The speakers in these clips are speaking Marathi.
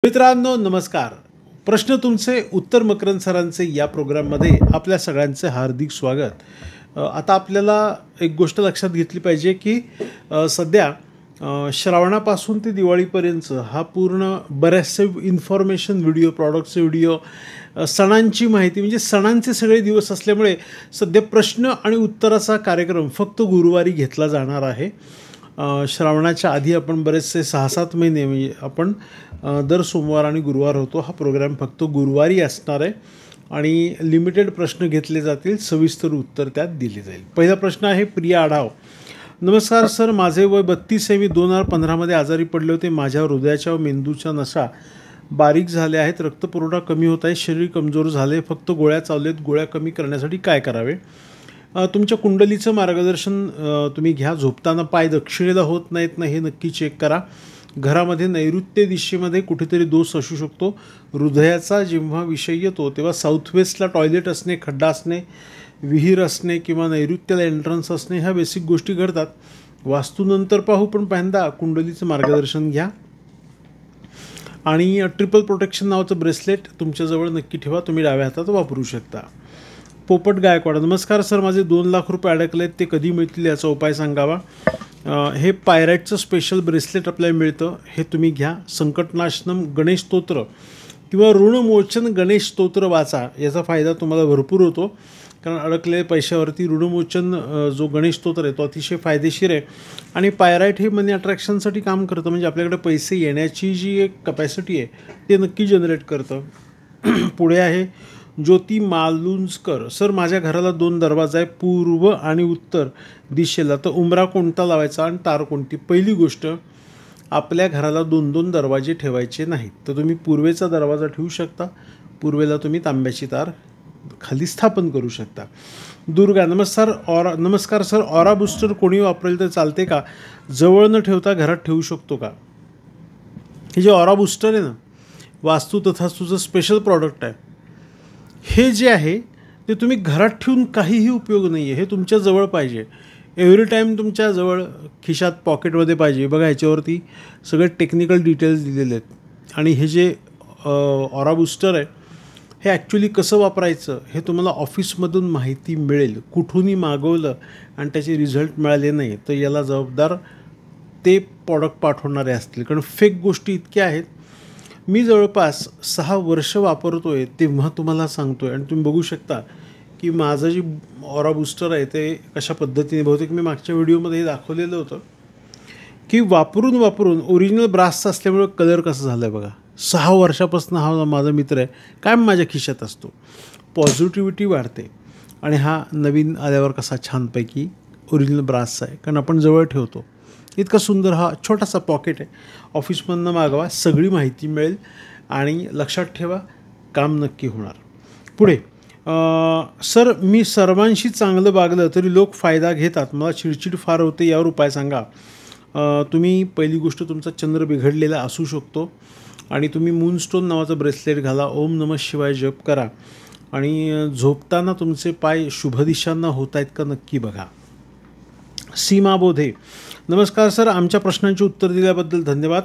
मित्रांनो नमस्कार. प्रश्न तुमचे उत्तर मकरंद सरांचे या प्रोग्राममध्ये आपल्या सगळ्यांचे हार्दिक स्वागत. आता आपल्याला एक गोष्ट लक्षात घेतली पाहिजे की सध्या श्रावणापासून ते दिवाळीपर्यंत हा पूर्ण बरेचसे इन्फॉर्मेशन व्हिडिओ, प्रॉडक्टचे व्हिडिओ, सणांची माहिती म्हणजे सणांचे सगळे दिवस असल्यामुळे सध्या प्रश्न आणि उत्तराचा कार्यक्रम फक्त गुरुवारी घेतला जाणार आहे. श्रावणाच्या आधी आपण बरेचसे 6-7 महिने म्हणजे आपण दर सोमवार आणि गुरुवार होतो. हा प्रोग्राम फक्त गुरुवारी असणार आहे आणि लिमिटेड प्रश्न घेतले जातील, सविस्तर उत्तर त्यात दिले जाईल. पहिला प्रश्न आहे प्रिया आढाव. नमस्कार सर, माझे वय 32 आहे. मी 2015मध्ये आजारी पडले होते. माझ्या हृदयाच्या व मेंदूच्या नसा बारीक झाल्या आहेत, रक्तपुरवठा कमी होत आहे, शरीर कमजोर झाले, फक्त गोळ्या चावलेत. गोळ्या कमी करण्यासाठी काय करावे? तुमच्या कुंडलीचं मार्गदर्शन तुम्ही घ्या. झोपताना पाय दक्षिणेला होत नाहीत ना हे नक्की चेक करा. घरामध्ये नैऋत्य दिशेमध्ये कुठेतरी दोष असू शकतो. हृदयाचा जेव्हा विषय येतो तेव्हा साऊथ वेस्टला टॉयलेट असणे, खड्डा असणे, विहीर असणे किंवा नैऋत्याला एंट्रन्स असणे ह्या बेसिक गोष्टी घडतात. वास्तूनंतर पाहू, पण पहिल्यांदा कुंडलीचं मार्गदर्शन घ्या. आणि ट्रिपल प्रोटेक्शन नावाचं ब्रेसलेट तुमच्याजवळ नक्की ठेवा. तुम्ही डाव्या हातात वापरू शकता. पोपट गायकवाड. नमस्कार सर, माझे 2 लाख रुपये अडकले आहेत, ते कधी मिळतील याचा उपाय सांगावा. हे पायराईटचं स्पेशल ब्रेसलेट आपल्याला मिळतं, हे तुम्ही घ्या. संकटनाशनम गणेश स्तोत्र किंवा ऋणमोचन गणेश स्तोत्र वाचा, याचा फायदा तुम्हाला भरपूर होतो. कारण अडकलेल्या पैशावरती ऋणमोचन जो गणेश स्तोत्र आहे तो अतिशय फायदेशीर आहे. आणि पायराईट हे मनी अट्रॅक्शनसाठी काम करतं, म्हणजे आपल्याकडे पैसे येण्याची जी एक कपॅसिटी आहे ते नक्की जनरेट करतं. पुढे आहे ज्योती मालुंजकर. सर, माझ्या घराला 2 दरवाजा आहे, पूर्व आणि उत्तर दिशेला. तर उंबरा कोणता लावायचा आणि तार कोणती? पहिली गोष्ट, आपल्या घराला 2-2 दरवाजे ठेवायचे नाहीत. तर तुम्ही पूर्वेचा दरवाजा ठेवू शकता. पूर्वेला तुम्ही तांब्याची तार खाली स्थापन करू शकता. दुर्गा. नमस्कार सर, ऑरा बूस्टर कोणी वापरेल तर चालते का? जवळ न ठेवता घरात ठेवू शकतो का? हे जे ऑरा बूस्टर आहे ना, वास्तू तथास्तूचं स्पेशल प्रॉडक्ट आहे. हे जे आहे ते तुम्ही घरात ठेवून काहीही उपयोग नाही आहे. हे तुमच्या जवळ पाहिजे, एव्हरी टाईम तुमच्या जवळ, खिशात, पॉकेटमध्ये पाहिजे. बघा, याच्यावरती सगळे टेक्निकल डिटेल्स दिलेले आहेत. आणि हे जे ऑरा बूस्टर आहे हे ॲक्च्युली कसं वापरायचं हे तुम्हाला ऑफिसमधून माहिती मिळेल. कुठूनही मागवलं आणि त्याचे रिझल्ट मिळाले नाही तर याला जबाबदार ते प्रॉडक्ट पाठवणारे असतील, कारण फेक गोष्टी इतक्या आहेत. मी जवळपास 6 वर्ष वापरतो आहे तेव्हा तुम्हाला सांगतो आहे. आणि तुम्ही बघू शकता की माझं जे ऑरा बूस्टर आहे ते कशा पद्धतीने, बहुतेक मी मागच्या व्हिडिओमध्ये दाखवलेलं होतं की वापरून ओरिजिनल ब्रासचा असल्यामुळे कलर कसं झालं आहे बघा. 6 वर्षापासून हा माझा मित्र आहे, काय माझ्या खिशात असतो. पॉझिटिव्हिटी वाढते. आणि हा नवीन आल्यावर कसा छानपैकी ओरिजिनल ब्रासचा आहे, कारण आपण जवळ ठेवतो. इतका सुंदर हा छोटासा पॉकेट आहे. ऑफिसमधनं मागवा, सगळी माहिती मिळेल. आणि लक्षात ठेवा, काम नक्की होणार. पुढे, सर, मी सर्वांशी चांगलं वागलं तरी लोक फायदा घेतात, मला चिडचिड फार होते, यावर उपाय सांगा. तुम्ही पहिली गोष्ट, तुमचा चंद्र बिघडलेला असू शकतो आणि तुम्ही मूनस्टोन नावाचं ब्रेसलेट घाला, ओम नमः शिवाय जप करा. आणि झोपताना तुमचे पाय शुभ दिशांना होत आहेत का नक्की बघा. सीमा बोधे. नमस्कार सर, आमच्या प्रश्नांची उत्तर दिल्याबद्दल धन्यवाद.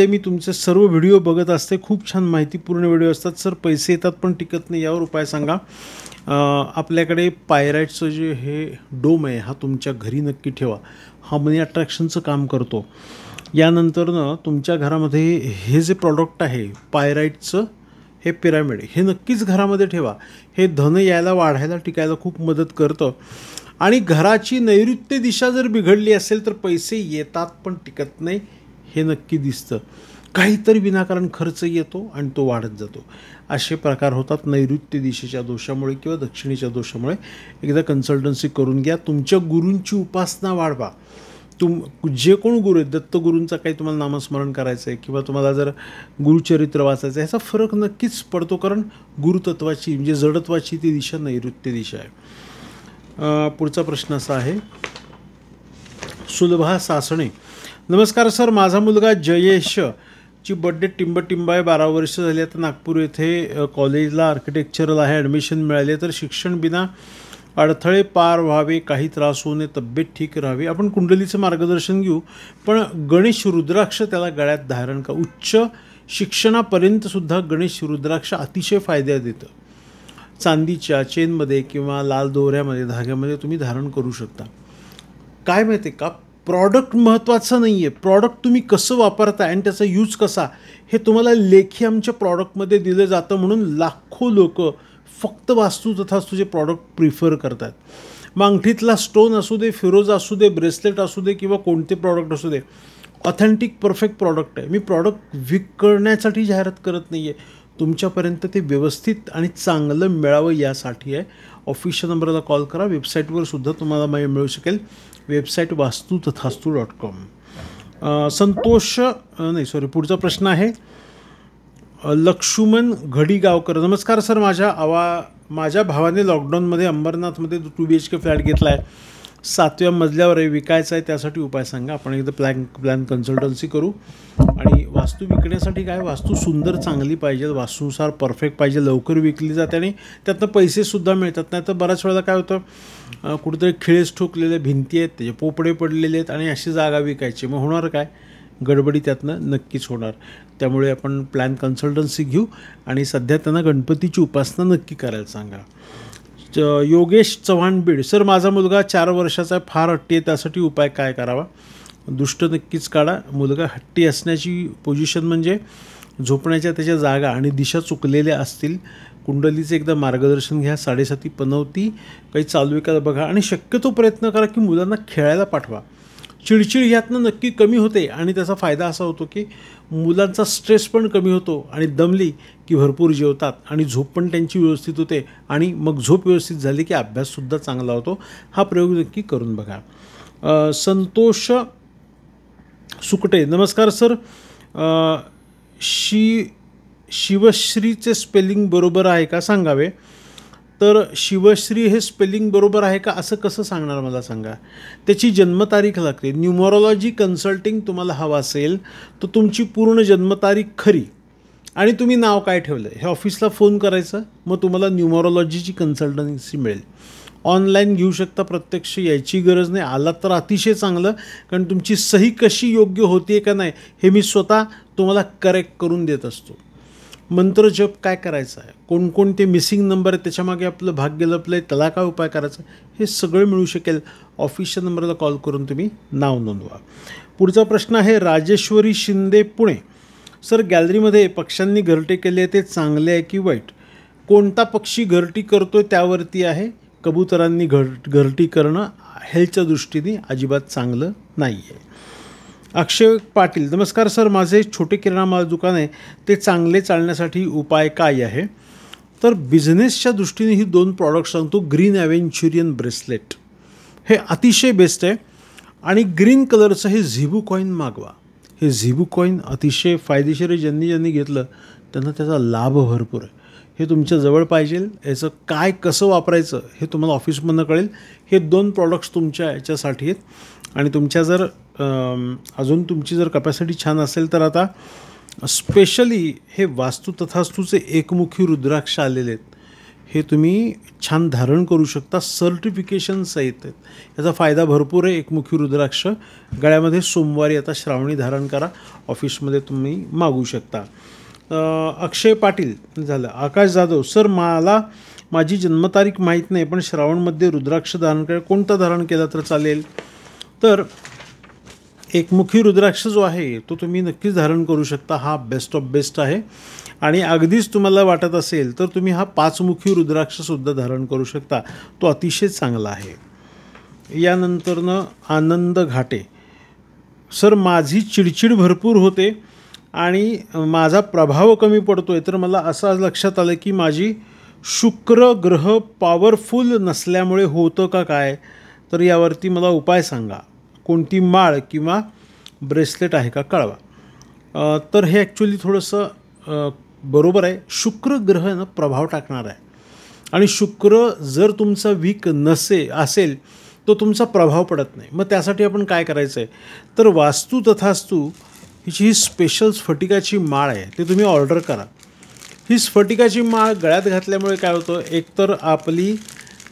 मी तुमचे सर्व व्हिडिओ बघत असते, खूप छान माहितीपूर्ण व्हिडिओ असतात. सर, पैसे येतात पण टिकत नाही, यावर उपाय सांगा. आपल्याकडे पायराईटचं जे हे डोम आहे हा तुमच्या घरी नक्की ठेवा. हा मनी अट्रॅक्शनचं काम करतो. यानंतरनं तुमच्या घरामध्ये हे जे प्रॉडक्ट आहे पायराईटचं, हे पिरामिड, हे नक्कीच घरामध्ये ठेवा. हे धन यायला, वाढायला, टिकायला खूप मदत करतं. आणि घराची नैऋत्य दिशा जर बिघडली असेल तर पैसे येतात पण टिकत नाही, हे नक्की दिसतं. काहीतरी विनाकारण खर्च येतो आणि तो वाढत जातो. असे प्रकार होतात नैऋत्य दिशेच्या दोषामुळे किंवा दक्षिणेच्या दोषामुळे. एकदा कन्सल्टन्सी करून घ्या. तुमच्या गुरूंची उपासना वाढवा. जे कोण गुरु आहेत, दत्तगुरूंचा काही तुम्हाला नामस्मरण करायचं आहे किंवा तुम्हाला जर गुरुचरित्र वाचायचं आहे, ह्याचा फरक नक्कीच पडतो, कारण गुरुतत्वाची म्हणजे जडत्वाची ती दिशा नैऋत्य दिशा आहे. पुढचा प्रश्न असा आहे, सुलभा सासणे. नमस्कार सर, माझा मुलगा जयेश ची बड्डे टिंबटिंब आहे, 12 वर्ष झाली. आता नागपूर येथे कॉलेजला आर्किटेक्चरल आहे, ॲडमिशन मिळाले तर शिक्षण बिना अडथळे पार व्हावे, काही त्रास होऊ नये, तब्येत ठीक राहावी. आपण कुंडलीचं मार्गदर्शन घेऊ, पण गणेश रुद्राक्ष त्याला गळ्यात धारण का, उच्च शिक्षणापर्यंतसुद्धा गणेश रुद्राक्ष अतिशय फायदा देतं. चांदीच्या चेनमध्ये किंवा लाल दोऱ्यामध्ये धाग्यामध्ये तुम्ही धारण करू शकता. काय माहिती आहे का, प्रॉडक्ट महत्त्वाचं नाही आहे, प्रॉडक्ट तुम्ही कसं वापरताय आणि त्याचा यूज कसा हे तुम्हाला लेखी आमच्या प्रॉडक्टमध्ये दिलं जातं. म्हणून लाखो लोक फक्त वास्तू तथास्तूचे प्रॉडक्ट प्रिफर करतात. मग अंगठीतला स्टोन असू दे, फिरोजा असू दे, ब्रेसलेट असू दे किंवा कोणते प्रॉडक्ट असू दे, ऑथेंटिक परफेक्ट प्रॉडक्ट आहे. मी प्रॉडक्ट विकण्यासाठी जाहिरात करत नाही आहे, तुमच्यापर्यंत ते व्यवस्थित आणि चांगलं मिळावं यासाठी आहे. ऑफिशियल नंबरला कॉल करा. वेबसाईटवर सुद्धा तुम्हाला मिळू शकेल. वेबसाईट वास्तुतथास्तु.com. पुढचा प्रश्न आहे लक्ष्मण घडीगावकर. नमस्कार सर, माझ्या भावाने लॉकडाऊनमध्ये अंबरनाथमध्ये 2 BHK फ्लॅट घेतला आहे. 7व्या मजल्यावर आहे, विकायचा आहे, त्यासाठी उपाय सांगा. आपण एकदा प्लॅन कन्सल्टन्सी करू. आणि वास्तू विकण्यासाठी काय, वास्तू सुंदर चांगली पाहिजे, वास्तूनुसार परफेक्ट पाहिजे, लवकर विकली जाते आणि त्यातनं पैसेसुद्धा मिळतात. नाही तर बऱ्याच वेळेला काय होतं, कुठेतरी खिळेच ठोकलेल्या भिंती आहेत, त्याचे पोपडे पडलेले आहेत आणि अशी जागा विकायची, मग होणार काय, गडबडी त्यातनं नक्कीच होणार. त्यामुळे आपण प्लॅन कन्सल्टन्सी घेऊ आणि सध्या त्यांना गणपतीची उपासना नक्की करायला सांगा. योगेश चव्हाण बीड. सर, माझा मुलगा 4 वर्षाचा आहे, फार हट्टी आहे, त्यासाठी उपाय काय करावा. दुष्ट नक्कीच काढा. मुलगा हट्टी असण्याची पोझिशन म्हणजे झोपण्याच्या त्याच्या जागा आणि दिशा चुकलेल्या असतील. कुंडलीचं एकदा मार्गदर्शन घ्या. 7.5 पनवती काही चालू आहे का बघा आणि शक्यतो प्रयत्न करा की मुलांना खेळायला पाठवा. चिडचिड ह्यातनं नक्की कमी होते आणि त्याचा फायदा असा होतो की मुलांचा स्ट्रेस पण कमी होतो आणि दमली की भरपूर जेवतात आणि झोप पण त्यांची व्यवस्थित होते आणि मग झोप व्यवस्थित झाली की अभ्याससुद्धा चांगला होतो. हा प्रयोग नक्की करून बघा. संतोष सुकटे. नमस्कार सर, शिवश्रीचे स्पेलिंग बरोबर आहे का सांगावे. तर शिवश्री हे स्पेलिंग बरोबर आहे का असं कसं सांगणार मला सांगा. त्याची जन्मतारीख लागते. न्यूमरोलॉजी कन्सल्टिंग तुम्हाला हवं असेल तर तुमची पूर्ण जन्मतारीख खरी आणि तुम्ही नाव काय ठेवलं हे ऑफिसला फोन करायचं, मग तुम्हाला न्यूमरोलॉजीची कन्सल्टन्सी मिळेल. ऑनलाईन घेऊ शकता, प्रत्यक्ष यायची गरज नाही. आला तर अतिशय चांगलं, कारण तुमची सही कशी योग्य होते का नाही हे मी स्वतः तुम्हाला करेक्ट करून देत असतो. मंत्र जप काय करायचं आहे, कोणकोणते मिसिंग नंबर आहेत, त्याच्यामागे आपलं भाग्य लपलं आहे, त्याला काय उपाय करायचा, हे सगळं मिळू शकेल. ऑफिसच्या नंबरला कॉल करून तुम्ही नाव नोंदवा. पुढचा प्रश्न आहे राजेश्वरी शिंदे पुणे. सर, गॅलरीमध्ये पक्ष्यांनी घरटे केले, ते चांगले आहे की वाईट. कोणता पक्षी घरटी करतोय त्यावरती आहे. कबुतरांनी घरटी करणं हेल्थच्या दृष्टीने अजिबात चांगलं नाही आहे. अक्षय पाटील. नमस्कार सर, माझे छोटे किराणा माल दुकान आहे, ते चांगले चालण्यासाठी उपाय काय आहे. तर बिझनेसच्या दृष्टीने ही 2 प्रॉडक्ट सांगतो. ग्रीन ॲव्हेंच्युरियन ब्रेसलेट हे अतिशय बेस्ट आहे आणि ग्रीन कलरचं हे झिबू कॉईन मागवा. हे झिबू कॉईन अतिशय फायदेशीर आहे. ज्यांनी घेतलं त्यांना त्याचा लाभ भरपूर आहे. हे तुमच्या जवळ पाहिजे. याचं काय कसं वापरायचं हे तुम्हाला ऑफिसमधनं कळेल. हे 2 प्रॉडक्ट्स तुमच्या याच्यासाठी आहेत आणि तुमच्या जर अजून तुमची जर कपॅसिटी छान असेल तर आता स्पेशली हे वास्तू तथास्तूचे एकमुखी रुद्राक्ष आलेले आहेत, हे तुम्ही छान धारण करू शकता. सर्टिफिकेशन सहित आहेत. याचा फायदा भरपूर आहे. एकमुखी रुद्राक्ष गळ्यामध्ये सोमवारी आता श्रावणी धारण करा. ऑफिसमध्ये तुम्ही मागू शकता. अक्षय पाटील झालं. आकाश जाधव. सर, मला माझी जन्मतारीख माहीत नाही, पण श्रावणमध्ये रुद्राक्ष धारण कोणता धारण केला तर चालेल. तर एकमुखी रुद्राक्ष जो आहे तो तुम्ही नक्कीच धारण करू शकता. हा बेस्ट ऑफ बेस्ट आहे आणि अगदीच तुम्हाला वाटत असेल तर तुम्ही हा 5मुखी रुद्राक्षसुद्धा धारण करू शकता. तो अतिशय चांगला आहे. यानंतरनं आनंद घाटे. सर, माझी चिडचिड भरपूर होते आणि माझा प्रभाव कमी पडतो आहे, तर मला असं लक्षात आलं की माझी शुक्र ग्रह पॉवरफुल नसल्यामुळे होतं का काय, तर यावरती मला उपाय सांगा. कोणती माळ किंवा ब्रेसलेट आहे का कळवा. तर हे ॲक्च्युली थोडंसं बरोबर आहे. शुक्र ग्रह ना प्रभाव टाकणार आहे आणि शुक्र जर तुमचा वीक असेल तो तुमचा प्रभाव पडत नाही. मग त्यासाठी आपण काय करायचं आहे, तर वास्तू तथास्तू हिची ही स्पेशल स्फटिकाची माळ आहे, ते तुम्ही ऑर्डर करा. ही स्फटिकाची माळ गळ्यात घातल्यामुळे काय होतं, एकतर आपली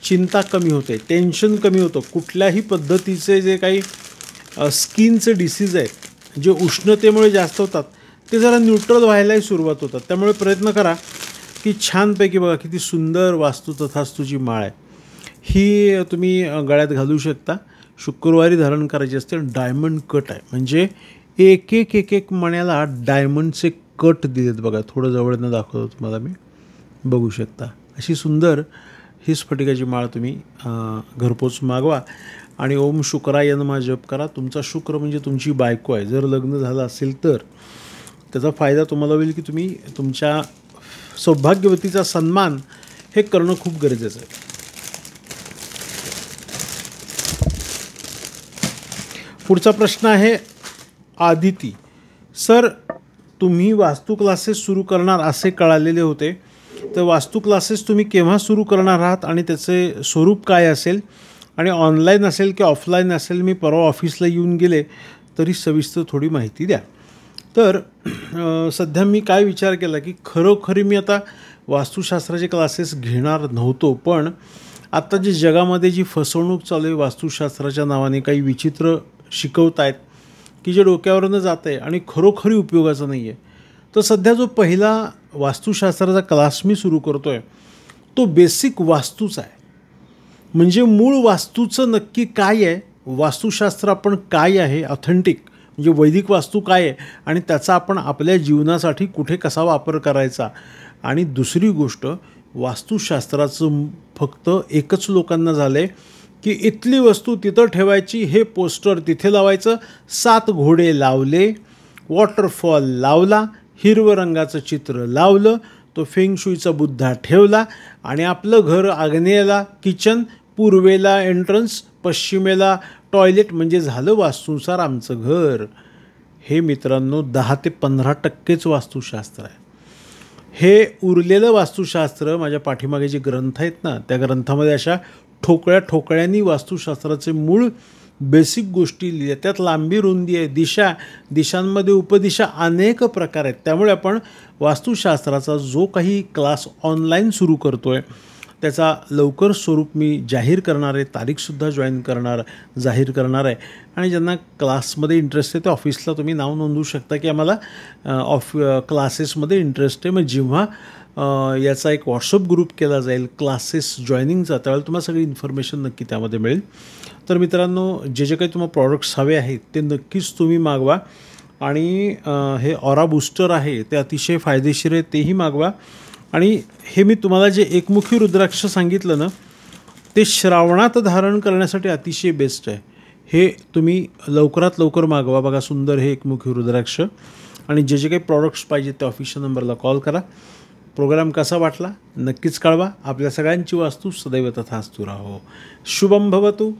चिंता कमी होते, टेन्शन कमी होतं. कुठल्याही पद्धतीचे जे काही स्किनचे डिसीज आहेत जे उष्णतेमुळे जास्त होतात की जरा न्यूट्रल व्हायलाही सुरुवात होतात. त्यामुळे प्रयत्न करा की छानपैकी बघा किती सुंदर वास्तू तथास्तूची माळ आहे. ही तुम्ही गळ्यात घालू शकता. शुक्रवारी धारण करायची असते. डायमंड कट आहे, म्हणजे एक एक एक एक मण्याला डायमंडचे कट दिलेत बघा. थोडं जवळनं दाखवतो तुम्हाला मी, बघू शकता. अशी सुंदर ही स्फटिकाची माळ तुम्ही घरपोच मागवा आणि ओम शुक्राय नमः जप करा. तुमचा शुक्र म्हणजे तुमची बायको आहे. जर लग्न झालं असेल तर त्याचा फायदा तुम्हाला होईल की तुम्ही तुमच्या सौभाग्यवतीचा सन्मान हे करणं खूप गरजेचं आहे. पुढचा प्रश्न आहे आदिती. सर, तुम्ही वास्तू क्लासेस सुरू करणार असे कळालेले होते, तर वास्तू क्लासेस तुम्ही केव्हा सुरू करणार आहात आणि त्याचे स्वरूप काय असेल आणि ऑनलाईन असेल की ऑफलाईन असेल? मी परवा ऑफिसला येऊन गेले तरी सविस्तर थोडी माहिती द्या. तर सध्या मी काय विचार केला की खरोखरी मी आता वास्तुशास्त्राचे क्लासेस घेणार नव्हतो, पण आत्ता जी जगामध्ये जी फसवणूक चालू आहे वास्तुशास्त्राच्या नावाने, काही विचित्र शिकवत आहेत की जे डोक्यावरनं जातं आहे आणि खरोखरी उपयोगाचं नाही आहे. तर सध्या जो पहिला वास्तुशास्त्राचा क्लास मी सुरू करतो आहे तो बेसिक वास्तूचा आहे. म्हणजे मूळ वास्तूचं नक्की काय आहे, वास्तुशास्त्र आपण काय आहे, ऑथेंटिक म्हणजे वैदिक वास्तू काय आहे आणि त्याचा आपण आपल्या जीवनासाठी कुठे कसा वापर करायचा. आणि दुसरी गोष्ट, वास्तुशास्त्राचं फक्त एकच लोकांना झालं आहे की इथली वस्तू तिथं ठेवायची, हे पोस्टर तिथे लावायचं, 7 घोडे लावले, वॉटरफॉल लावला, हिरवं रंगाचं चित्र लावलं, तो फेंगशुईचा बुद्धा ठेवला आणि आपलं घर आग्नेयेला किचन, पूर्वेला एंट्रन्स, पश्चिमेला टॉयलेट, म्हणजे झालं वास्तुनुसार आमचं घर. हे मित्रांनो 10 ते 15% वास्तुशास्त्र आहे. हे उरलेलं वास्तुशास्त्र माझ्या पाठीमागे जे ग्रंथ आहेत ना, त्या ग्रंथामध्ये अशा ठोकळ्या ठोकळ्यांनी वास्तुशास्त्राचे मूळ बेसिक गोष्टी लिहिल्या. त्यात लांबी रुंदी आहे, दिशांमध्ये उपदिशा, अनेक प्रकार आहेत. त्यामुळे आपण वास्तुशास्त्राचा जो काही क्लास ऑनलाईन सुरू करतो आहे त्याचा लवकर स्वरूप मी जाहीर करणार आहे, तारीखसुद्धा जाहीर करणार आहे. आणि ज्यांना क्लासमध्ये इंटरेस्ट आहे ते ऑफिसला तुम्ही नाव नोंदवू शकता की आम्हाला क्लासेसमध्ये इंटरेस्ट आहे. मग जेव्हा याचा एक व्हॉट्सअप ग्रुप केला जाईल क्लासेस जॉईनिंगचा, त्यावेळेला तुम्हाला सगळी इन्फॉर्मेशन नक्की त्यामध्ये मिळेल. तर मित्रांनो, जे काही तुम्हाला प्रॉडक्ट्स हवे आहेत ते नक्कीच तुम्ही मागवा. आणि हे ऑरा बूस्टर आहे ते अतिशय फायदेशीर आहे, तेही मागवा. आणि हे मी तुम्हाला जे एकमुखी रुद्राक्ष सांगितलं ना, ते श्रावणात धारण करण्यासाठी अतिशय बेस्ट आहे. हे तुम्ही लवकरात लवकर मागवा. बघा सुंदर हे एकमुखी रुद्राक्ष. आणि जे काही प्रॉडक्ट्स पाहिजेत त्या ऑफिशियल नंबरला कॉल करा. प्रोग्राम कसा वाटला नक्कीच कळवा. आपल्या सगळ्यांची वास्तू सदैव तथास्तु राहो. शुभम भवतु.